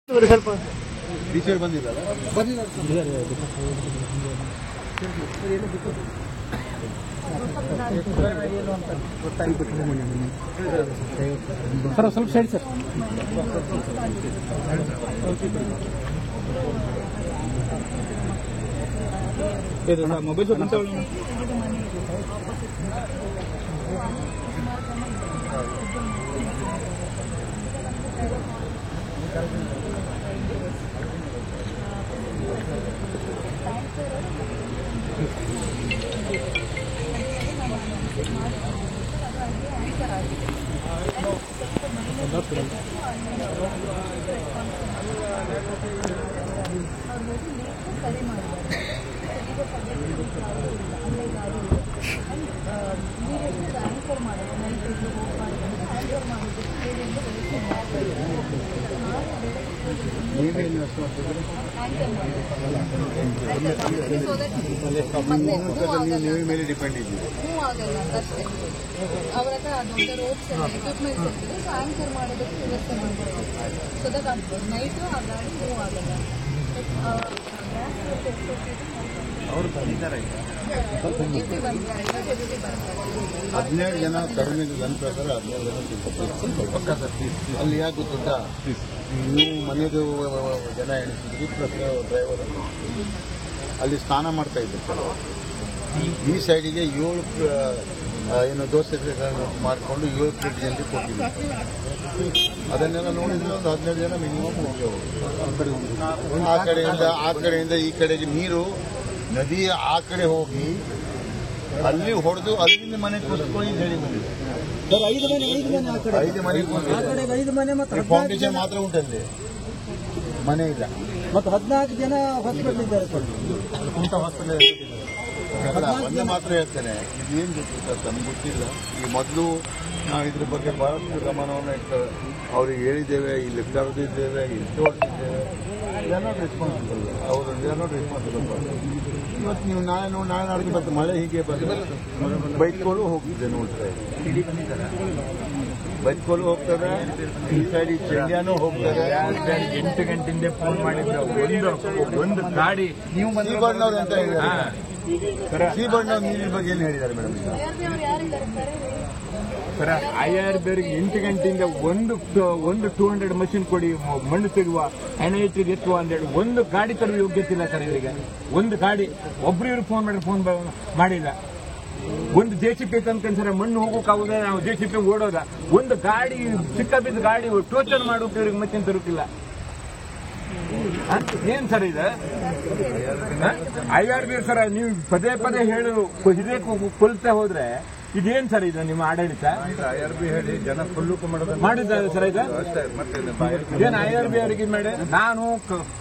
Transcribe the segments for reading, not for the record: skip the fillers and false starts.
ಸ್ವಲ್ಪ ಟೀಚರ್ ಬಂದಿದ್ದಲ್ಲ ಸರ್ ಸ್ವಲ್ಪ ಸೈಡ್ ಸರ್ ಮೊಬೈಲ್ ಸ್ವಲ್ಪ ಮೇಲೆ ಡಿಪೆಂಡ್ ಇದ್ದೀವಿ ಅವರ ಹತ್ರ ದೊಡ್ಡ ರೋಡ್ಸ್ ಎಕ್ವಿಪ್ಮೆಂಟ್ಸ್ ಇರ್ತದೆ. ಸೊ ಆಂಕರ್ ಮಾಡೋದಕ್ಕೆ ವ್ಯವಸ್ಥೆ ಮಾಡ್ತಾರೆ. ಸೊ ದಟ್ ಆಗ್ತದೆ ನೈಟು ಆ ಗಾಡಿ ಮೂವ್ ಆಗಲ್ಲ. ಅವರು ಬಂದಿದ್ದಾರೆ 17 ಜನ ಕಡಿಮೆ ನನ್ನ ಪ್ರಕಾರ 17 ಜನ ಅಲ್ಲಿ ಯಾಕೆ ಗೊತ್ತುಂಟಾ, ನೀವು ಮನೆಯದು ಜನ ಎಣಿಸಿದ್ರಿ ಪ್ಲಸ್ ಡ್ರೈವರ್ ಅಲ್ಲಿ ಸ್ನಾನ ಮಾಡ್ತಾ ಇದ್ರು. ಈ ಸೈಡಿಗೆ 7 ಏನು ದೋಸೆ ಮಾಡಿಕೊಂಡು 7 ಪ್ಲೇಟ್ ಜನರಿಗೆ ಕೊಟ್ಟಿದ್ದೀವಿ. ಅದನ್ನೆಲ್ಲ ನೋಡಿದ್ರೆ ಒಂದು 17 ಜನ ಮಿನಿಮಮ್ ಹೋಗಿ ಆ ಕಡೆಯಿಂದ ಈ ಕಡೆಗೆ ನೀರು ನದಿ ಆ ಕಡೆ ಹೋಗಿ ಅಲ್ಲಿ ಹೊಡೆದು ಅಲ್ಲಿಂದ ಮನೆ ಕುಸ್ಕೊಳ್ಳಿ ಹೇಳಿ ಬಂದಿದೆ. 5 ಮನೆ ಫೌಂಡೇಶನ್ ಮಾತ್ರ ಉಂಟಲ್ಲಿ, ಮನೆ ಇಲ್ಲ. ಮತ್ತು 14 ಜನ ಹಾಸ್ಪಿಟಲ್ ಇದ್ದಾರೆ ಸರ್. ಹಾಸ್ಪಿಟಲ್ ಒಂದೇ ಮಾತ್ರ ಹೇಳ್ತೇನೆ, ಇದೇನು ಗೊತ್ತಿಲ್ಲ ನಮ್ಗೆ ಗೊತ್ತಿಲ್ಲ. ಈ ಮೊದಲು ನಾವು ಇದ್ರ ಬಗ್ಗೆ ಬಹಳಷ್ಟು ಗಮನವನ್ನು ಇಟ್ಟು ಅವ್ರಿಗೆ ಹೇಳಿದ್ದೇವೆ, ಇಲ್ಲಿ ಕರೆದಿದ್ದೇವೆ, ಇಲ್ಲಿ ಹೊಡೆದಿದ್ದೇವೆ. ನಾಟ್ ರೆಸ್ಪಾನ್ಸಿಬಲ್, ಅವರು ನಾಟ್ ರೆಸ್ಪಾನ್ಸಿಬಲ್. ಇವತ್ತು ನೀವು ನಾಳೆ ನಾಡಿಗೆ ಬರ್ತದೆ, ಮಳೆ ಹೀಗೆ ಬಂದರೆ ಬೈಕ್ಗಳು ಹೋಗ್ತಿದೆ ನೋಡ್ತಾರೆ, ಬೈಕ್ಗಳು ಹೋಗ್ತಾರೆ. ಈ ಸೈಡ್ ಚೆಂಡ್ಯಾನು ಹೋಗ್ತಾರೆ. 8 ಗಂಟೆಯಿಂದ ಫೋನ್ ಮಾಡಿದ್ರು. ಒಂದು ಗಾಡಿ ನೀವು ಶ್ರೀಬಣ್ಣವ್ರು ಅಂತ ಹೇಳಿದ್ದಾರೆ. ಶ್ರೀಬಣ್ಣವ್ರು ನೀರಿನ ಬಗ್ಗೆ ಏನು ಹೇಳಿದ್ದಾರೆ ಮೇಡಮ್? ಸರ್ IRB 8 ಗಂಟೆಯಿಂದ ಒಂದು 200 ಮಷಿನ್ ಕೊಡಿ, ಮಣ್ಣು ತೆಗುವ, NIT ಎತ್ತುವ ಅಂತೇಳಿ ಒಂದು ಗಾಡಿ ತರುವ ಯೋಗ್ಯತೆ ಇಲ್ಲ ಸರ್ ಇವರಿಗೆ. ಒಂದು ಗಾಡಿ ಒಬ್ರು ಇವ್ರು ಫೋನ್ ಮಾಡಿಲ್ಲ. ಒಂದು JCP ತಂದ್ಕೊಂಡು ಸರ್ ಮಣ್ಣು ಹೋಗೋಕ್ಕಾಗೋದ, ನಾವು JCP ಓಡೋದ. ಒಂದು ಗಾಡಿ ಚಿಕ್ಕ ಬಿದ್ದ ಗಾಡಿ ಟೋಚರ್ ಮಾಡೋಕೆ ಇವ್ರಿಗೆ ಮಷಿನ್ ತರೋಕಿಲ್ಲ. ಏನ್ ಸರ್ ಇದು? IRB ಸರ್ ನೀವು ಪದೇ ಪದೇ ಹೇಳು ಇದೇ ಕೊಲ್ತಾ ಹೋದ್ರೆ ಇದೇನ್ ಸರ್ ಇದು ನಿಮ್ಮ ಆಡಳಿತ? IRB ಹೇಳಿ ಜನ ಮಾಡಿದ್ದಾರೆ ಸರ್ ಇದು. ಏನ್ IRB ಅವರಿಗೆ ಇದು ಮಾಡಿ ನಾನು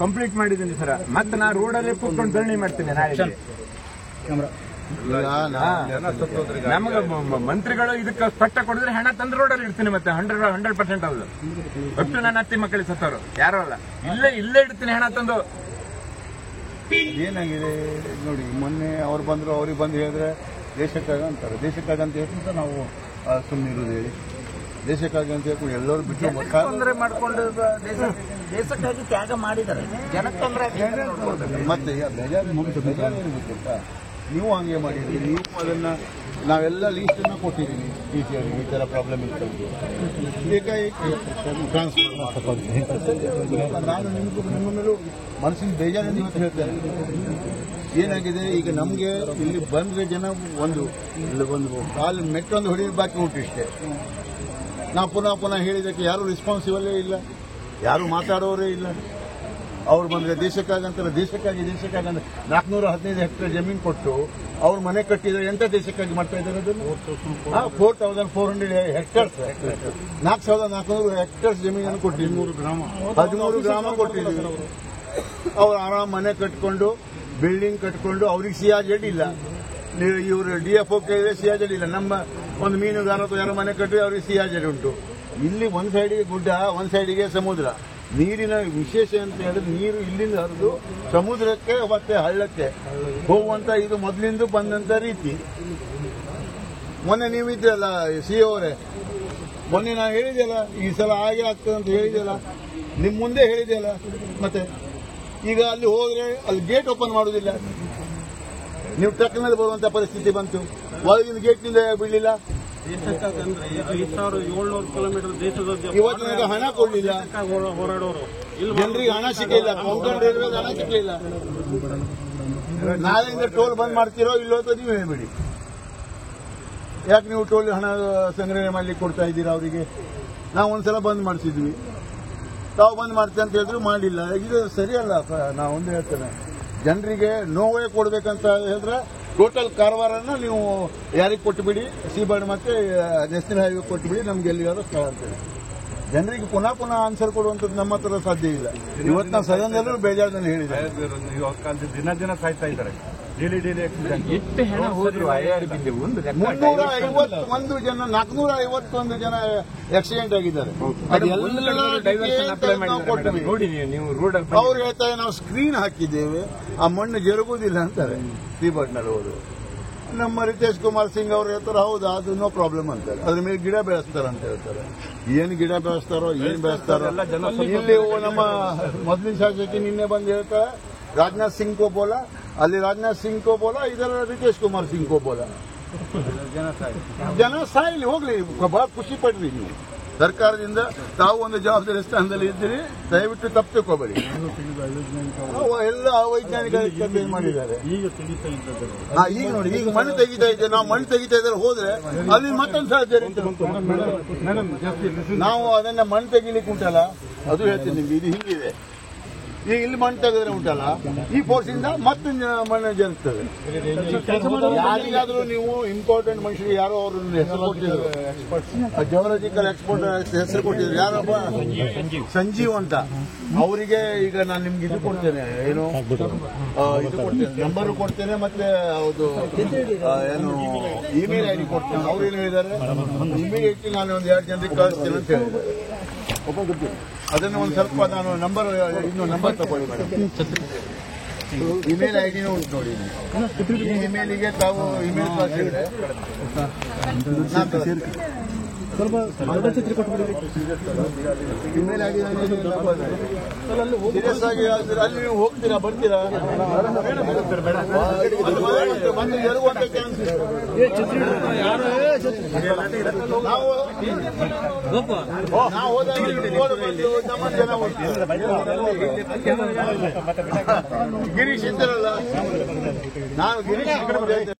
ಕಂಪ್ಲೀಟ್ ಮಾಡಿದ್ದೀನಿ ಸರ್. ಮತ್ತೆ ನಾನು ರೋಡಲ್ಲೇ ಕೂತ್ಕೊಂಡು ಧರಣಿ ಮಾಡ್ತೀನಿ ನಾಳೆ. ನಮಗೆ ಮಂತ್ರಿಗಳು ಇದಕ್ಕೆ ಸ್ಪಷ್ಟ ಕೊಡಿದ್ರೆ ಹಣ ತಂದು ರೋಡಲ್ಲಿ ಇಡ್ತೀನಿ. ಮತ್ತೆ 100% ಹೌದು. ಒಟ್ಟು ನನ್ನ ಅತ್ತಿ ಮಕ್ಕಳಿಗೆ ಸತ್ತವರು ಯಾರೋ ಅಲ್ಲ, ಇಲ್ಲೇ ಇಡ್ತೀನಿ ಹಣ ತಂದು. ಏನಾಗಿದೆ ನೋಡಿ, ಮೊನ್ನೆ ಅವ್ರು ಬಂದ್ರು, ಅವ್ರಿಗೆ ಬಂದು ಹೇಳಿದ್ರೆ ದೇಶಕ್ಕಾಗ ಅಂತಾರೆ. ದೇಶಕ್ಕಾಗ ಅಂತ ಹೇಳ್ತಾ ನಾವು ಸುಮ್ಮನೆ ಇರೋದು ಹೇಳಿ, ದೇಶಕ್ಕಾಗಿ ಅಂತ ಹೇಳ್ಕೊಂಡು ಎಲ್ಲರೂ ಬಿಟ್ಟು ತೊಂದರೆ ಮಾಡಿಕೊಂಡು ದೇಶಕ್ಕಾಗಿ ತ್ಯಾಗ ಮಾಡಿದ್ದಾರೆ. ಜನಕ್ಕೆ ತೊಂದರೆ ಮತ್ತೆ ಬೇಜಾರು ಏನು ಗೊತ್ತಾ, ನೀವು ಹಂಗೆ ಮಾಡಿದ್ರಿ. ನೀವು ಅದನ್ನ ನಾವೆಲ್ಲ ಲೀಸ್ಟನ್ನ ಕೊಟ್ಟಿದ್ದೀವಿ ಟೀಚರ್ಗೆ, ಈ ಥರ ಪ್ರಾಬ್ಲಮ್ ಇತ್ತು ಏಕಾಏಕಿ ಟ್ರಾನ್ಸ್ಫರ್. ನಾನು ನಿಮ್ಮ ಮೇಲೂ ಮನಸ್ಸಿನ ಬೇಜಾರನ್ನು ಇವತ್ತು ಹೇಳ್ತೇನೆ. ಏನಾಗಿದೆ ಈಗ ನಮಗೆ ಇಲ್ಲಿ ಬಂದರೆ ಜನ ಒಂದು ಕಾಲು ಮೆಟ್ಟೊಂದು ಹೊಡೆದ ಬಾಕಿ ಉಂಟಿಷ್ಟೇ. ನಾವು ಪುನಃ ಹೇಳಿದ್ದಕ್ಕೆ ಯಾರೂ ರೆಸ್ಪಾನ್ಸಿಬಲ್ಲೇ ಇಲ್ಲ, ಯಾರೂ ಮಾತಾಡೋರೇ ಇಲ್ಲ. ಅವ್ರು ಬಂದರೆ ದೇಶಕ್ಕಾಗಂತಾರೆ, ದೇಶಕ್ಕಾಗಿ ಅಂತ 415 ಹೆಕ್ಟೇರ್ ಜಮೀನು ಕೊಟ್ಟು ಅವ್ರು ಮನೆ ಕಟ್ಟಿದ್ರೆ ಎಂತ ದೇಶಕ್ಕಾಗಿ ಮಾಡ್ತಾ ಇದ್ದಾರೆ ಅದನ್ನು? 4400 ಹೆಕ್ಟೇರ್ಸ್, 4400 ಹೆಕ್ಟೇರ್ಸ್ ಜಮೀನನ್ನು ಕೊಟ್ಟಿದ್ದೀವಿ. 13 ಗ್ರಾಮ ಕೊಟ್ಟಿದ್ದೀವಿ. ಅವ್ರು ಆರಾಮ್ ಮನೆ ಕಟ್ಕೊಂಡು ಬಿಲ್ಡಿಂಗ್ ಕಟ್ಕೊಂಡು ಅವ್ರಿಗೆ ಸಿಯಾಜೆಡ್ ಇಲ್ಲ. ಇವರು DFO ಕೇಳಿದ್ರೆ ಸಿಯಾಜೆಡ್ ಇಲ್ಲ. ನಮ್ಮ ಒಂದು ಮೀನುಗಾರ ಅಥವಾ ಯಾರೋ ಮನೆ ಕಟ್ಟಿದ್ರೆ ಅವ್ರಿಗೆ ಸಿಯಾಜೆಡ್ ಉಂಟು. ಇಲ್ಲಿ ಒಂದು ಸೈಡಿಗೆ ಗುಡ್ಡ, ಒಂದು ಸೈಡಿಗೆ ಸಮುದ್ರ. ನೀರಿನ ವಿಶೇಷ ಅಂತ ಹೇಳಿದ್ರೆ ನೀರು ಇಲ್ಲಿಂದ ಹರಿದು ಸಮುದ್ರಕ್ಕೆ ಮತ್ತೆ ಹಳ್ಳಕ್ಕೆ ಹೋಗುವಂತ ಇದು ಮೊದಲಿಂದ ಬಂದಂತ ರೀತಿ. ಮೊನ್ನೆ ನೀವಿದ್ರಲ್ಲ CO ಅವರೇ, ಮೊನ್ನೆ ನಾನು ಹೇಳಿದೆಲ್ಲ ಈ ಸಲ ಹಾಗೆ ಆಗ್ತದೆ ಅಂತ ಹೇಳಿದೆಲ್ಲ. ನಿಮ್ ಮುಂದೆ ಹೇಳಿದೆಯಲ್ಲ. ಮತ್ತೆ ಈಗ ಅಲ್ಲಿ ಹೋದ್ರೆ ಅಲ್ಲಿ ಗೇಟ್ ಓಪನ್ ಮಾಡುವುದಿಲ್ಲ, ನೀವು ಟ್ರಕ್ನಲ್ಲಿ ಬರುವಂತ ಪರಿಸ್ಥಿತಿ ಬಂತು, ಒಳಗಿನ ಗೇಟ್ನಿಂದ ಬಿಡಲಿಲ್ಲ. ಇವತ್ತು ನನಗೆ ಹಣ ಕೊಡಲಿಲ್ಲ, ಜನರಿಗೆ ಹಣ ಸಿಗಲಿಲ್ಲ, ಕೊಂಕಣ್ ರೈಲ್ವೆ ಹಣ ಸಿಗಲಿಲ್ಲ. ನಾಳೆಯಿಂದ ಟೋಲ್ ಬಂದ್ ಮಾಡ್ತೀರೋ ಇಲ್ಲೋ ಅಂತ ನೀವು ಹೇಳ್ಬಿಡಿ. ಯಾಕೆ ನೀವು ಟೋಲ್ ಹಣ ಸಂಗ್ರಹಣೆ ಮಾಡ್ಲಿಕ್ಕೆ ಕೊಡ್ತಾ ಇದ್ದೀರಾ ಅವರಿಗೆ? ನಾವು ಒಂದ್ಸಲ ಬಂದ್ ಮಾಡಿಸಿದ್ವಿ, ತಾವು ಬಂದ್ ಮಾಡ್ತೀವಿ ಅಂತ ಹೇಳಿದ್ರು ಮಾಡಿಲ್ಲ. ಇದು ಸರಿಯಲ್ಲ. ನಾವು ಒಂದು ಹೇಳ್ತೇನೆ, ಜನರಿಗೆ ನೋವೇ ಕೊಡ್ಬೇಕಂತ ಹೇಳಿದ್ರೆ ಟೋಟಲ್ ಕಾರವಾರನ ನೀವು ಯಾರಿಗೆ ಕೊಟ್ಟುಬಿಡಿ, ಸೀಬರ್ಡ್ ಮತ್ತೆ ನ್ಯಾಷನಲ್ ಹೈವೇ ಕೊಟ್ಟುಬಿಡಿ, ನಮ್ಗೆ ಎಲ್ಲಿಗಾದ್ರೂ ಸ್ಥಳ ಅಂತೇಳಿ. ಜನರಿಗೆ ಪುನಃ ಆನ್ಸರ್ ಕೊಡುವಂಥದ್ದು ನಮ್ಮ ಹತ್ರ ಸಾಧ್ಯ ಇಲ್ಲ. ಇವತ್ತು ನಾವು ಸದನದಲ್ಲೂ ಬೇಜಾರದಲ್ಲಿ ಹೇಳಿದ್ದಾರೆ, ದಿನ ಸಾಯ್ತಾ ಇದ್ದಾರೆ. ಡೈಲಿ ಎಷ್ಟು ಹಣ ಹೋದ್ರು IRB ಒಂದು 351 ಜನ 451 ಜನ ಆಕ್ಸಿಡೆಂಟ್ ಆಗಿದ್ದಾರೆ. ನೋಡಿ ನೀವು ರೋಡ್ ಅವ್ರು ಹೇಳ್ತಾರೆ ನಾವು ಸ್ಕ್ರೀನ್ ಹಾಕಿದ್ದೇವೆ, ಆ ಮಣ್ಣು ಜರುಗುವುದಿಲ್ಲ ಅಂತಾರೆ ಸೀಬರ್ಡ್ನಲ್ಲಿ ಹೋದ್ರು. ನಮ್ಮ ರಿತೇಶ್ ಕುಮಾರ್ ಸಿಂಗ್ ಅವ್ರು ಹೇಳ್ತಾರೆ ಹೌದು ಅದು ನೋ ಪ್ರಾಬ್ಲಮ್ ಅಂತಾರೆ. ಅದ್ರ ಮೇಲೆ ಗಿಡ ಬೆಳೆಸ್ತಾರೆ ಅಂತ ಹೇಳ್ತಾರೆ. ಏನ್ ಗಿಡ ಬೆಳೆಸ್ತಾರೋ ಏನ್ ಬೆಳೆಸ್ತಾರೋ. ಇಲ್ಲಿ ನಮ್ಮ ಮೊದಲಿನ ಶಾಸಕಿ ನಿನ್ನೆ ಬಂದು ಹೇಳ್ತಾರೆ ರಾಜನಾಥ್ ಸಿಂಗ್ ಕೋ ಬೋಲಾ, ಅಲ್ಲಿ ರಾಜನಾಥ್ ಸಿಂಗ್ ಕೋ ಬೋಲಾ, ಇದರ ರಿತೇಶ್ ಕುಮಾರ್ ಸಿಂಗ್ ಕೋ ಬೋಲಾ. ಜನ ಸಾಯಿಲಿ ಹೋಗ್ಲಿ, ಬಹಳ ಖುಷಿ ಪಡ್ರಿ. ನೀವು ಸರ್ಕಾರದಿಂದ ತಾವು ಒಂದು ಜವಾಬ್ದಾರಿ ಸ್ಥಾನದಲ್ಲಿ ಇದ್ದೀರಿ, ದಯವಿಟ್ಟು ತಪ್ಪು ತಿಳ್ಕೋಬೇಡಿ. ಎಲ್ಲ ಅವೈಜ್ಞಾನಿಕ ಏನ್ ಮಾಡಿದ್ದಾರೆ ಈಗ ನೋಡಿ. ಈಗ ಮಣ್ಣು ತೆಗಿತಾ ಇದ್ದೇವೆ ನಾವು, ಮಣ್ಣು ತೆಗಿತಾ ಇದ್ದಾರೆ ಹೋದ್ರೆ ಅಲ್ಲಿ ಮತ್ತೊಂದು ಸರ್ಜರಿ. ನಾವು ಅದನ್ನ ಮಣ್ಣು ತೆಗಿಲಿಕ್ಕೆ ಉಂಟಲ್ಲ, ಅದು ಹೇಳ್ತೀನಿ ನಿಮ್ಗೆ, ಇದು ಹಿಂಗಿದೆ. ಈಗ ಇಲ್ಲಿ ಮಣ್ಣು ತೆಗೆದ್ರೆ ಉಂಟಲ್ಲ, ಈ ಫೋರ್ಸ್ ಇಂದ ಮತ್ತೆ ಮಣ್ಣು ಜರುಗ್ತದೆ. ಯಾರಿಗಾದ್ರೂ ನೀವು ಇಂಪಾರ್ಟೆಂಟ್ ಮನುಷ್ಯರಿಗೆ ಯಾರೋ ಅವರು ಹೆಸರು ಕೊಟ್ಟಿದ್ರು, ಜಿಯೋಲಾಜಿಕಲ್ ಎಕ್ಸ್ಪರ್ಟ್ ಹೆಸರು ಕೊಟ್ಟಿದ್ರು, ಯಾರೊಬ್ಬ ಸಂಜೀವ್ ಅಂತ. ಅವರಿಗೆ ಈಗ ನಾನು ನಿಮ್ಗೆ ಇದು ಕೊಡ್ತೇನೆ, ಏನು ಇದು ಕೊಡ್ತೇನೆ, ನಂಬರ್ ಕೊಡ್ತೇನೆ, ಮತ್ತೆ ಅದು ಏನು ಇಮೇಲ್ ID ಕೊಡ್ತೇನೆ. ಅವ್ರೇನು ಹೇಳಿದ್ದಾರೆ, ಇಮಿಡಿಯೇಟ್ಲಿ ನಾನು ಒಂದು 2 ಜನರಿಗೆ ಕಳಿಸ್ತೇನೆ ಅಂತ ಹೇಳಿದ್ದಾರೆ. ಅದನ್ನು ಒಂದು ಸ್ವಲ್ಪ ನಾನು ನಂಬರ್ ತಗೊಳ್ಳಿ ಮೇಡಮ್. ಇಮೇಲ್ ID ಉಂಟು ನೋಡಿ. ಈ ಇಮೇಲಿಗೆ ತಾವು ಇಮೇಲ್ ಕಳಿಸಿದ್ರೆ ಇಮೇಲ್ ID ಸೀರಿಯಸ್ ಆಗಿ ಅಲ್ಲಿ ನೀವು ಹೋಗ್ತೀರಾ, ಬರ್ತೀರಾ, ಮತ್ತೆ ಜರುಗುವಂತ ಚಾನ್ಸ್. ನಾವು ಹೋದಾಗ ಗಿರೀಶ್ ಇದ್ದಾರಲ್ಲ, ನಾನು ಗಿರೀಶ್